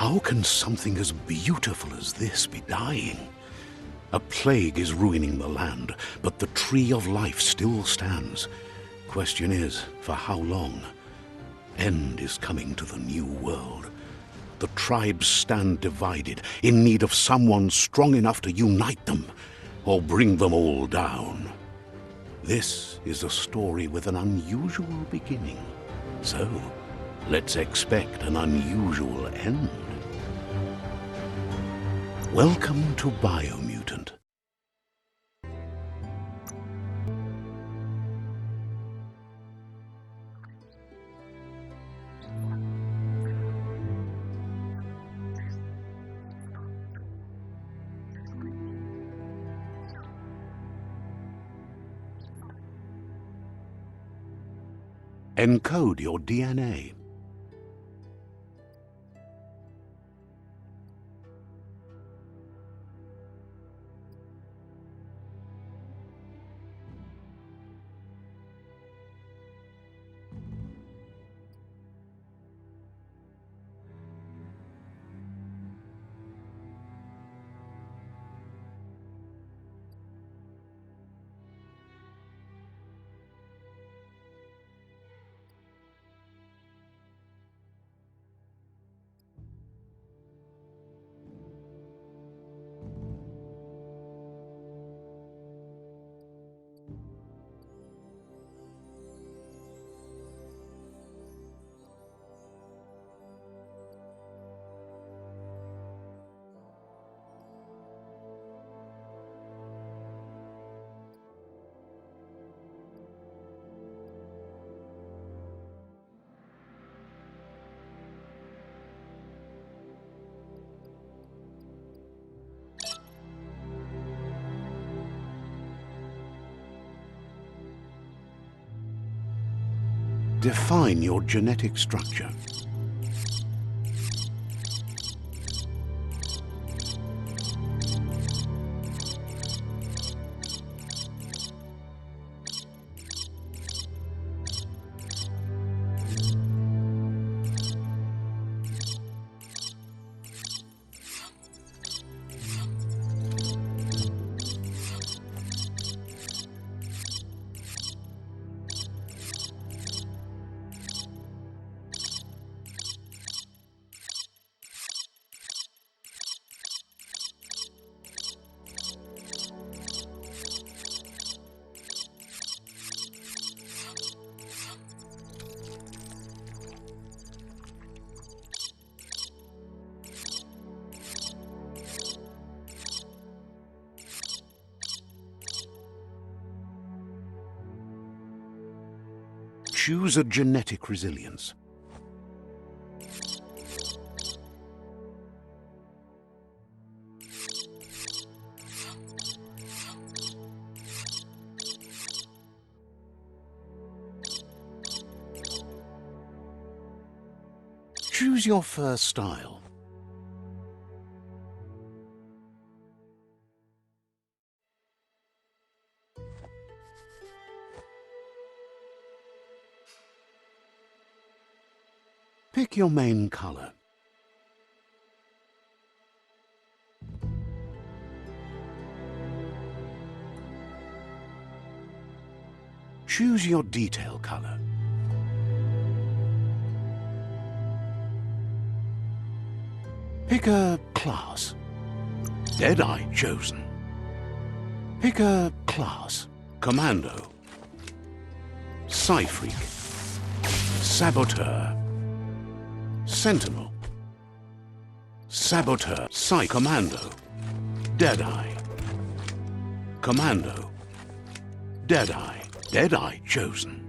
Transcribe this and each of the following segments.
How can something as beautiful as this be dying? A plague is ruining the land, but the tree of life still stands. Question is, for how long? End is coming to the new world. The tribes stand divided, in need of someone strong enough to unite them, or bring them all down. This is a story with an unusual beginning. So, let's expect an unusual end. Welcome to Biomutant. Encode your DNA. Define your genetic structure. Choose a genetic resilience. Choose your first style. Pick your main color. Choose your detail color. Pick a class. Deadeye chosen. Pick a class. Commando. Psy-Freak. Saboteur. Sentinel. Saboteur. Commando. Deadeye. Commando. Deadeye. Deadeye chosen.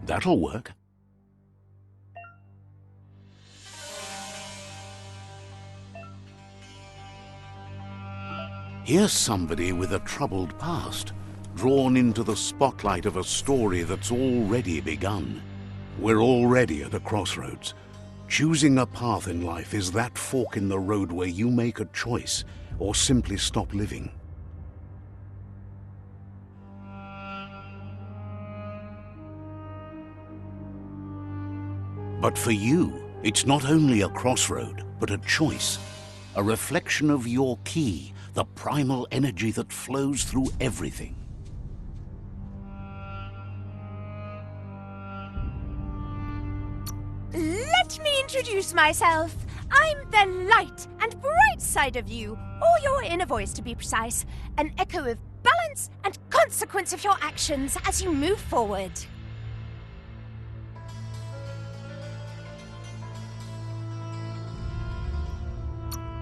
That'll work. Here's somebody with a troubled past, drawn into the spotlight of a story that's already begun. We're already at a crossroads. Choosing a path in life is that fork in the road where you make a choice or simply stop living. But for you, It's not only a crossroad, but a choice. A reflection of your key, the primal energy that flows through everything. Let me introduce myself. I'm the light and bright side of you, or your inner voice to be precise, an echo of balance and consequence of your actions as you move forward.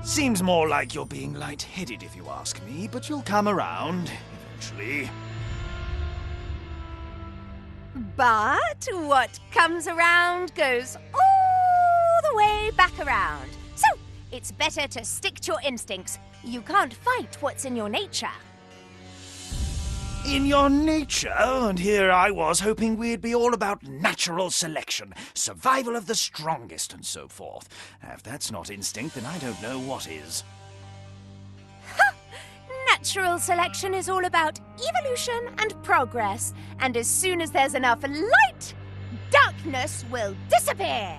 Seems more like you're being light-headed if you ask me, but you'll come around, eventually. But what comes around goes all the way back around. So, it's better to stick to your instincts. You can't fight what's in your nature. In your nature, and here I was hoping we'd be all about natural selection, survival of the strongest, and so forth. If that's not instinct, then I don't know what is. Natural selection is all about evolution and progress, and as soon as there's enough light, darkness will disappear.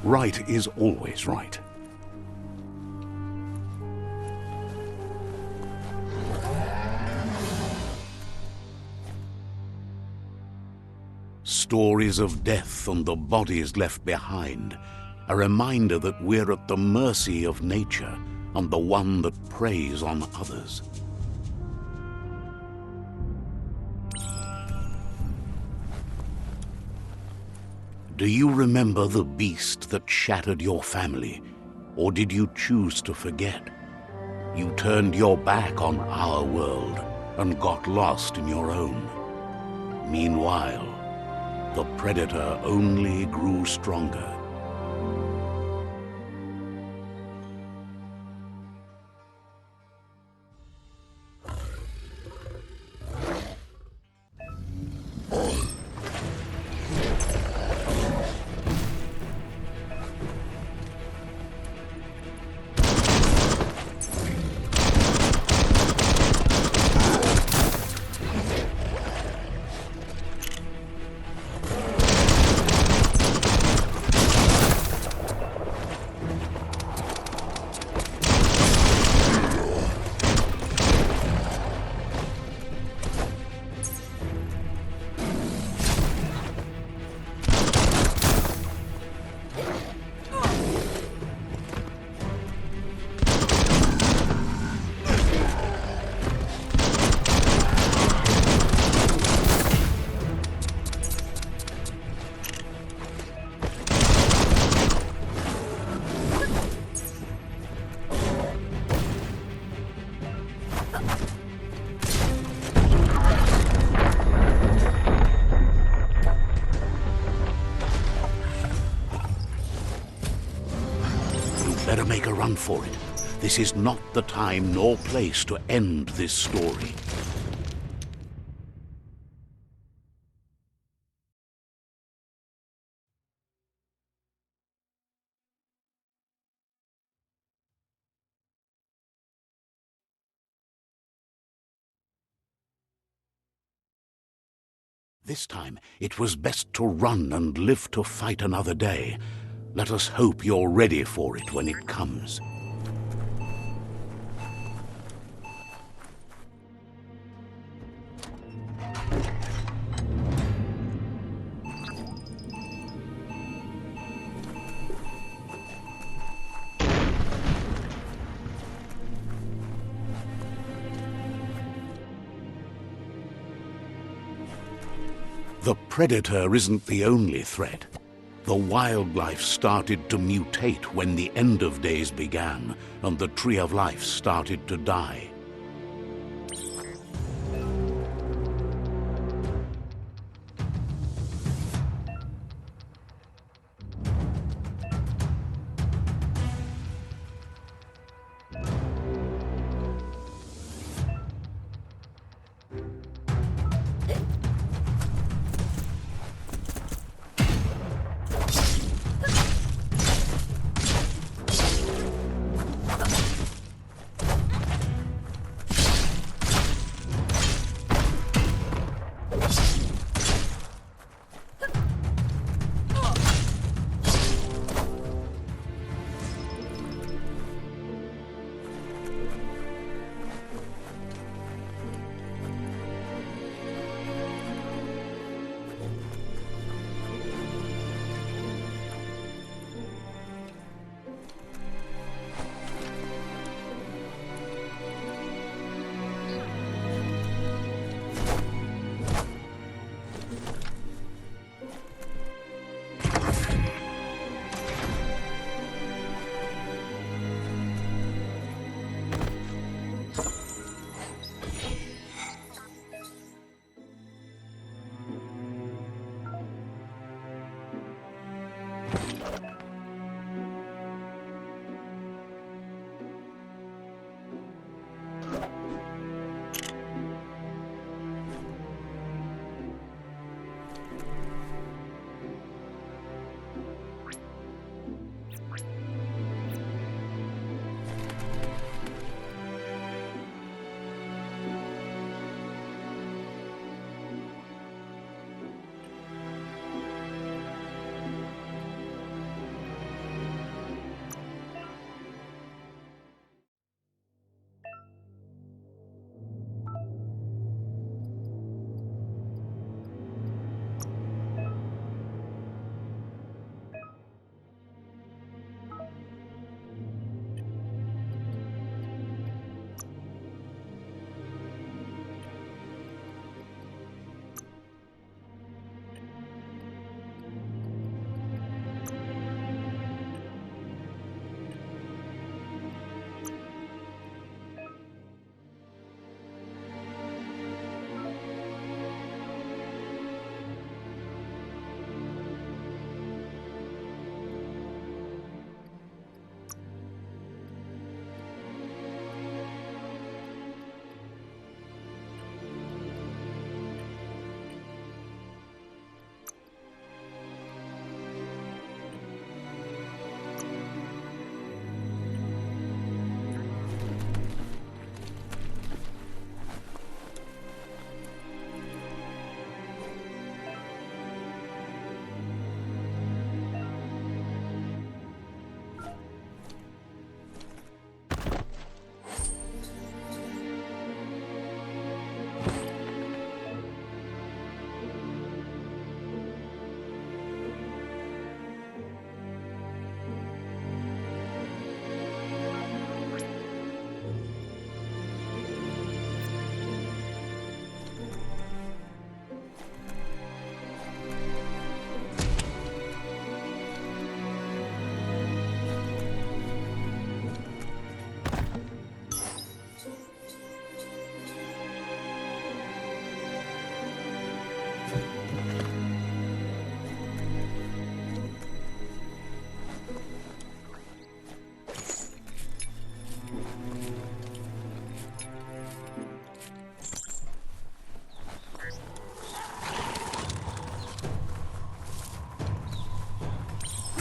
Right is always right. Stories of death and the bodies left behind, a reminder that we're at the mercy of nature and the one that preys on others. Do you remember the beast that shattered your family, or did you choose to forget? You turned your back on our world and got lost in your own. Meanwhile, the predator only grew stronger. Better make a run for it. This is not the time nor place to end this story. This time, it was best to run and live to fight another day. Let us hope you're ready for it when it comes. The predator isn't the only threat. The wildlife started to mutate when the end of days began, and the tree of life started to die.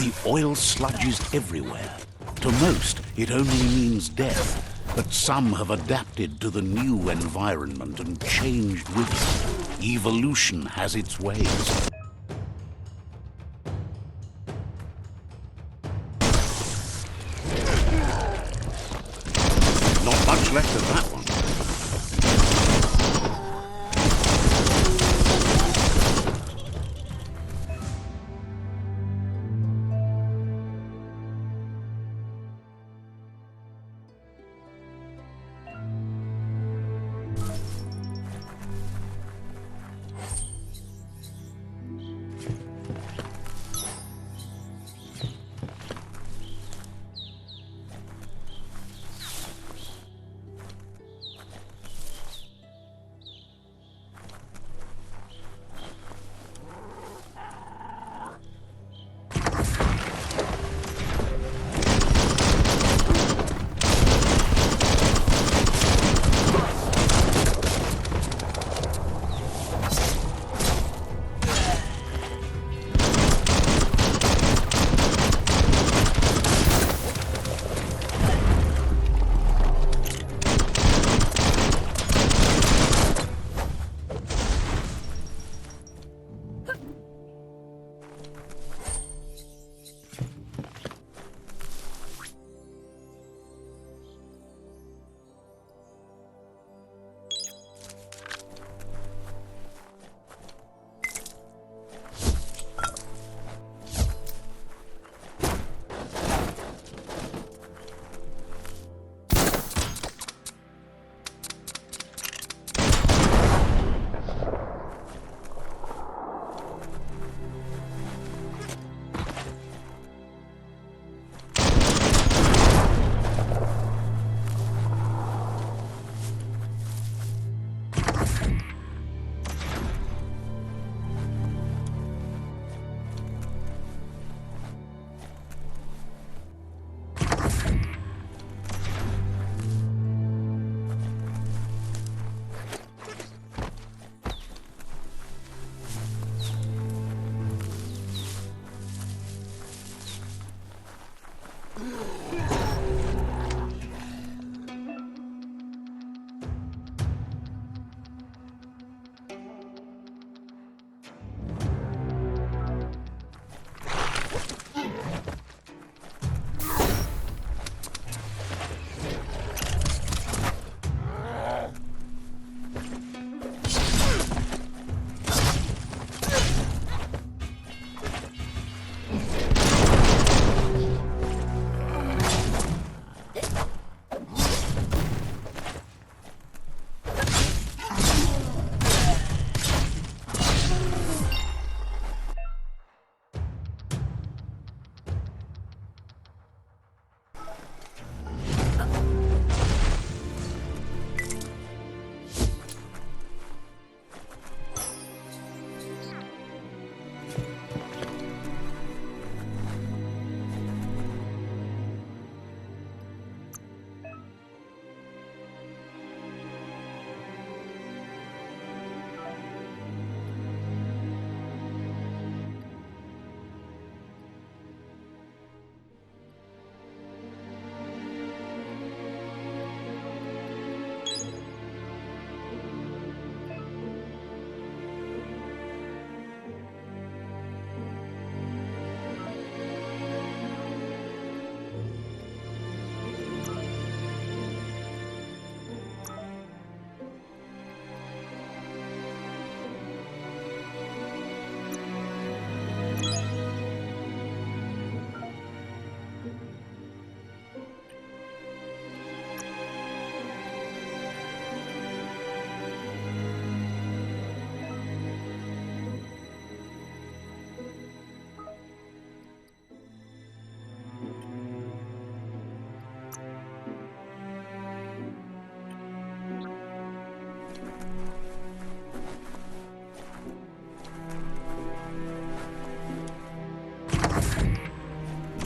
The oil sludges everywhere. To most, it only means death. But some have adapted to the new environment and changed with it. Evolution has its ways. Not much left of that one.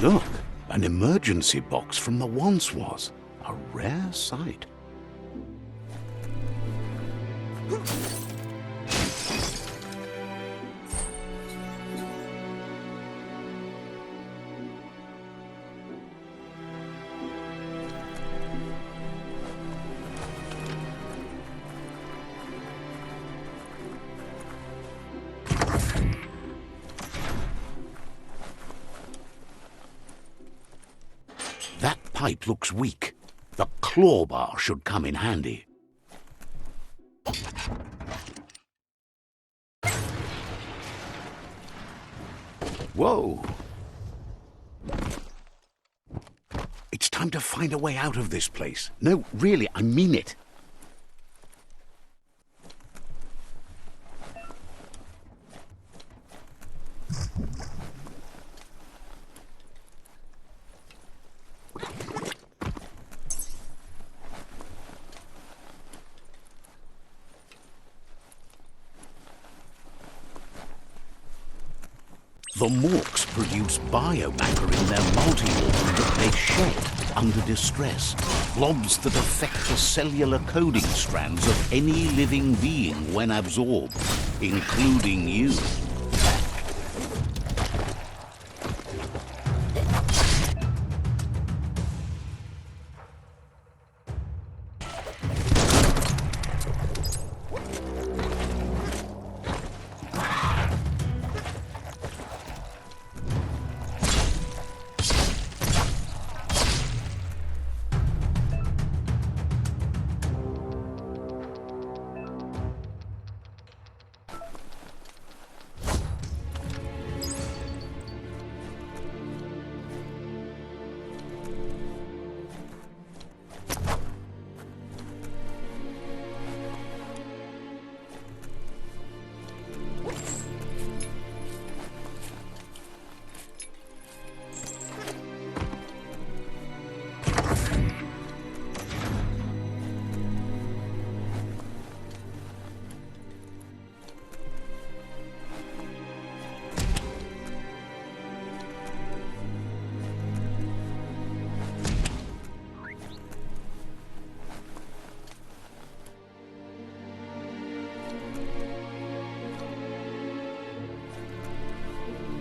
Look, an emergency box from the once was. A rare sight. pipe looks weak. The claw bar should come in handy. Whoa! It's time to find a way out of this place. No, really, I mean it. The Morks produce biomatter in their multi-organ that they shed under distress. Blobs that affect the cellular coding strands of any living being when absorbed, including you.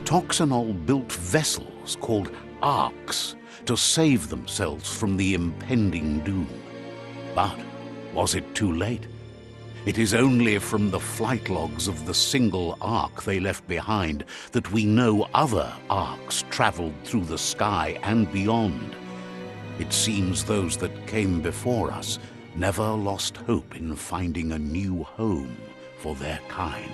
Toxanol built vessels called arks to save themselves from the impending doom. But was it too late? It is only from the flight logs of the single ark they left behind that we know other arks traveled through the sky and beyond. It seems those that came before us never lost hope in finding a new home for their kind.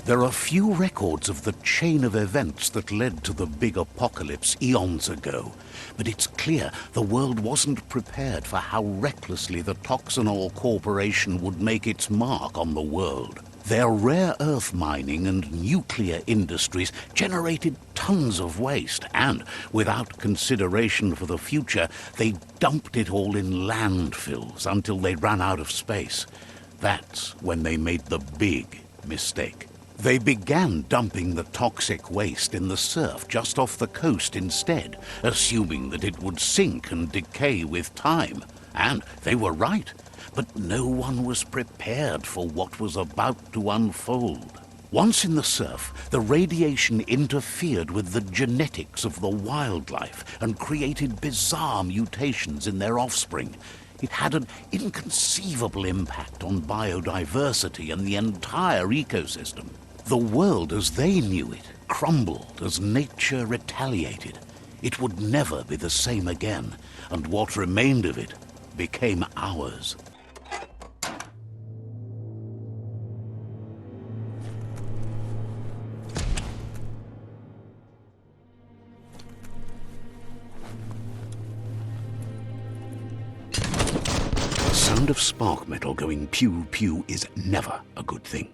There are few records of the chain of events that led to the big apocalypse eons ago, but it's clear the world wasn't prepared for how recklessly the Toxanol Corporation would make its mark on the world. Their rare earth mining and nuclear industries generated tons of waste, and, without consideration for the future, they dumped it all in landfills until they ran out of space. That's when they made the big mistake. They began dumping the toxic waste in the surf just off the coast instead, assuming that it would sink and decay with time. And they were right, but no one was prepared for what was about to unfold. Once in the surf, the radiation interfered with the genetics of the wildlife and created bizarre mutations in their offspring. It had an inconceivable impact on biodiversity and the entire ecosystem. The world as they knew it crumbled as nature retaliated. It would never be the same again, and what remained of it became ours. The sound of spark metal going pew-pew is never a good thing.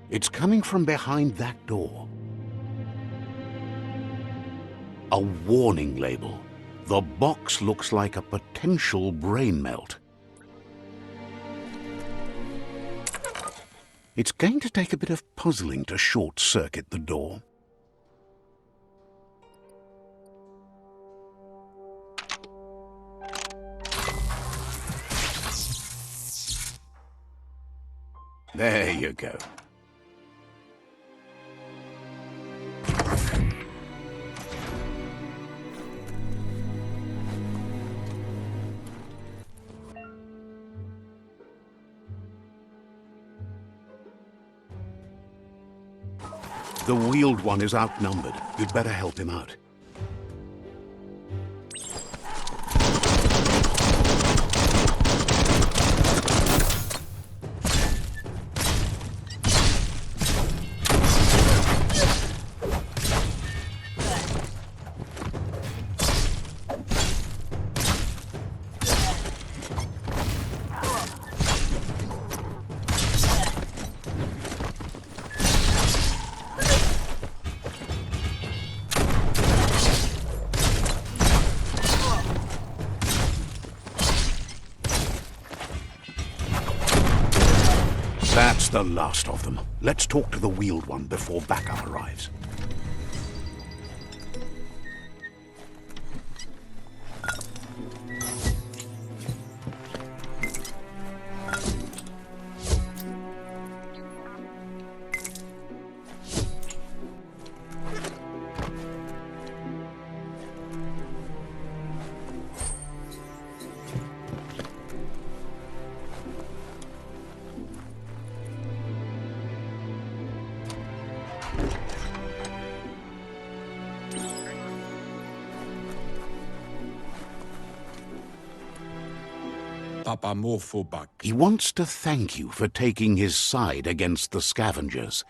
It's coming from behind that door. A warning label. The box looks like a potential brain melt. It's going to take a bit of puzzling to short-circuit the door. There you go. The wheeled one is outnumbered. You'd better help him out. That's the last of them. Let's talk to the wheeled one before backup arrives. He wants to thank you for taking his side against the scavengers.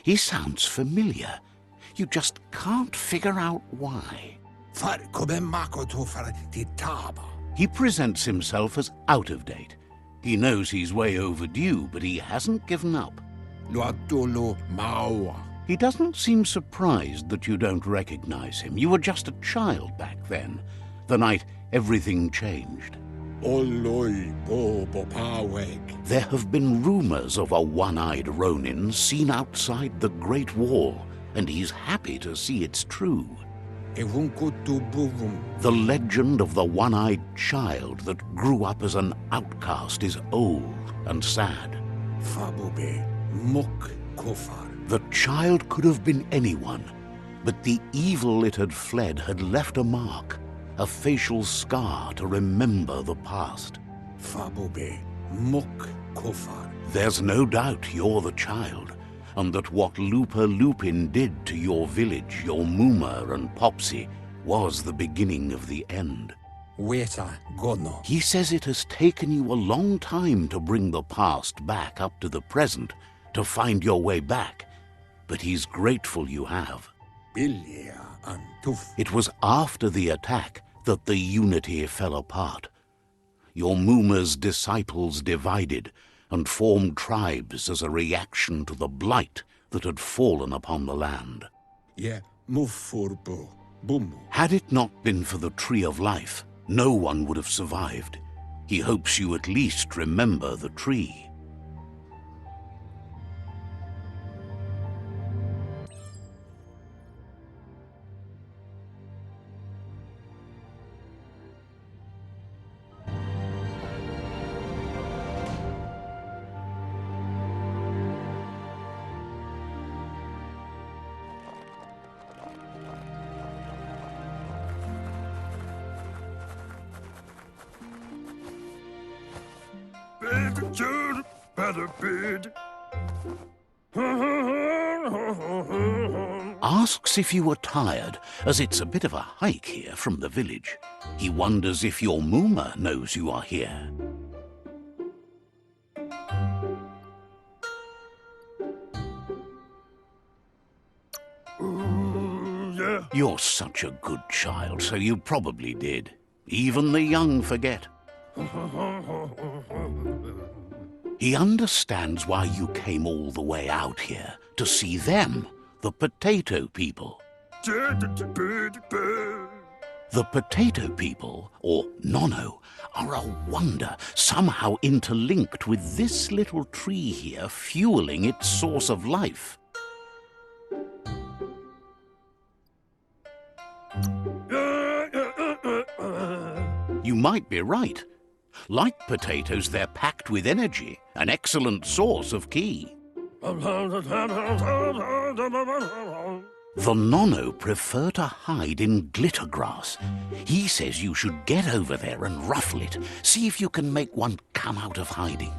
He sounds familiar. You just can't figure out why. He presents himself as out of date. He knows he's way overdue, but he hasn't given up. He doesn't seem surprised that you don't recognize him. You were just a child back then, the night everything changed. There have been rumors of a one-eyed Ronin seen outside the Great Wall, and he's happy to see it's true. The legend of the one-eyed child that grew up as an outcast is old and sad. The child could have been anyone, but the evil it had fled had left a mark, a facial scar to remember the past. There's no doubt you're the child, and that what Lupa Lupin did to your village, your Muma and Popsy, was the beginning of the end. He says it has taken you a long time to bring the past back up to the present, to find your way back, but he's grateful you have. It was after the attack that the unity fell apart. Your Muma's disciples divided and formed tribes as a reaction to the blight that had fallen upon the land. Had it not been for the Tree of Life, no one would have survived. He hopes you at least remember the tree. Asks if you were tired, as it's a bit of a hike here from the village. He wonders if your Muma knows you are here. You're such a good child, so you probably did. Even the young forget. He understands why you came all the way out here, to see them, the potato people. The potato people, or Nono, are a wonder, somehow interlinked with this little tree here fueling its source of life. You might be right. Like potatoes, they're packed with energy, an excellent source of ki. The Nono prefer to hide in glitter grass. He says you should get over there and ruffle it. See if you can make one come out of hiding.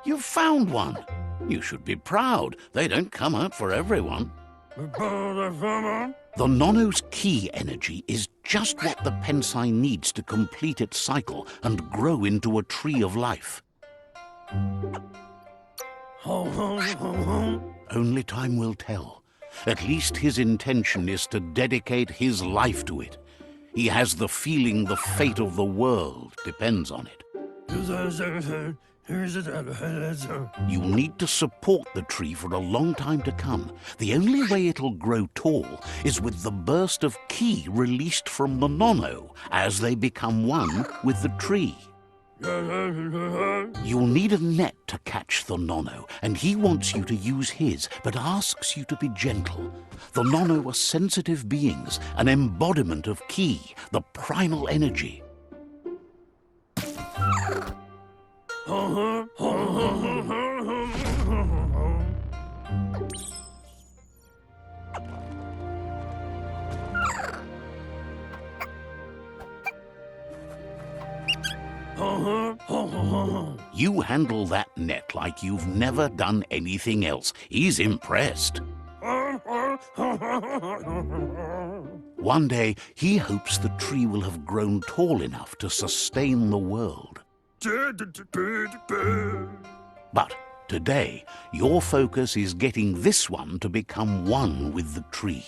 You've found one. You should be proud. They don't come out for everyone. The Nono's ki energy is just what the Pensai needs to complete its cycle and grow into a tree of life. Only time will tell. At least his intention is to dedicate his life to it. He has the feeling the fate of the world depends on it. You'll need to support the tree for a long time to come. The only way it'll grow tall is with the burst of ki released from the Nono as they become one with the tree. You'll need a net to catch the Nono, and he wants you to use his, but asks you to be gentle. The Nono are sensitive beings, an embodiment of ki, the primal energy. You handle that net like you've never done anything else. He's impressed. One day, he hopes the tree will have grown tall enough to sustain the world. But today, your focus is getting this one to become one with the tree.